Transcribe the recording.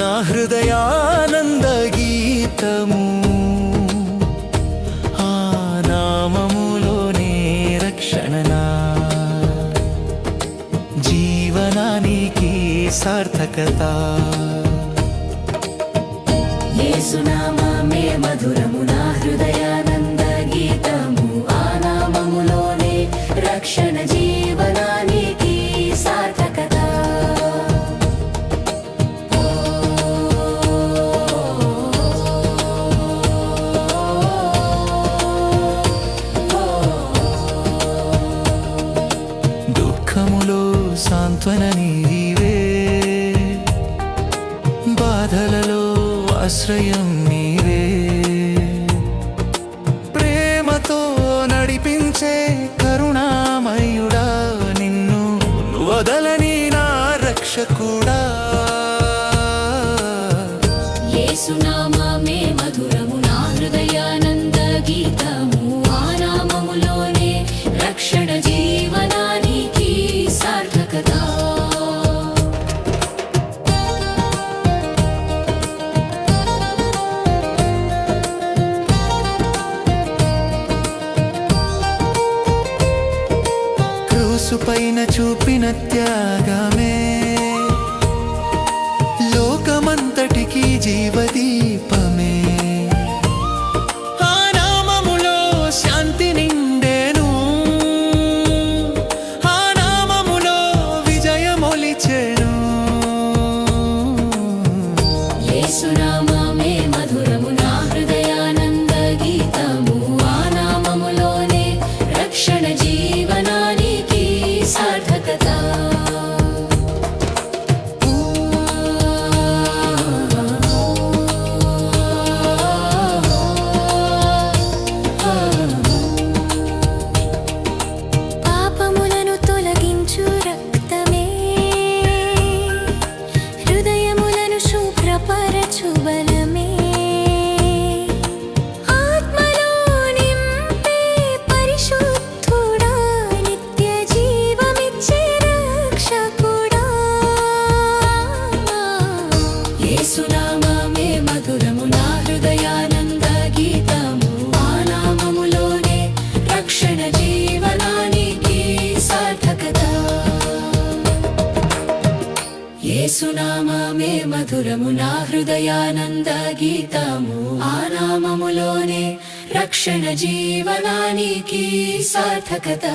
నా హృదయానంద గీతము ఆ నామములోనే రక్షణనా జీవనానికి సార్థకత యేసు నామమే మధురము నా హృదయానంద గీతము ఆ నామములోనే రక్షణ జీవనానికి సార్థకత దుఃఖములో సాంత్వన నీవే బాధలలో ఆశ్రయం నీవే ప్రేమతో నడిపించే కరుణామయుడా నిన్ను వదలని నా రక్షకుడా యేసు నామమే మధురము నా హృదయానంద గీతము ఆ నామములోనే రక్షణ జీవనానికి సార్థకత పైన చూపిన త్యాగమే లోకమంతటికి జీవదీపమే ఆ నామములో శాంతి నిండెను ఆ నామములో విజయమొలిచెను యేసు నామమే మధురము నా హృదయానంద గీతము ఆ నామములోనే రక్షణ జీవనానికి సార్థకత పాపములను తొలగించు రక్తమే హృదయములను శుభ్రపరచు బలమే ఆత్మలో నింపే పరిశుద్ధుడా నిత్య జీవమిచ్చే రక్షకుడా యేసు నామమే మధురము నా హృదయానంద గీతము ఆ నామములోనే రక్షణ జీవనానికి సార్థకత యేసు నామమే మధురము నా హృదయానంద గీతము ఆ నామములోనే రక్షణ జీవనానికి సార్థకత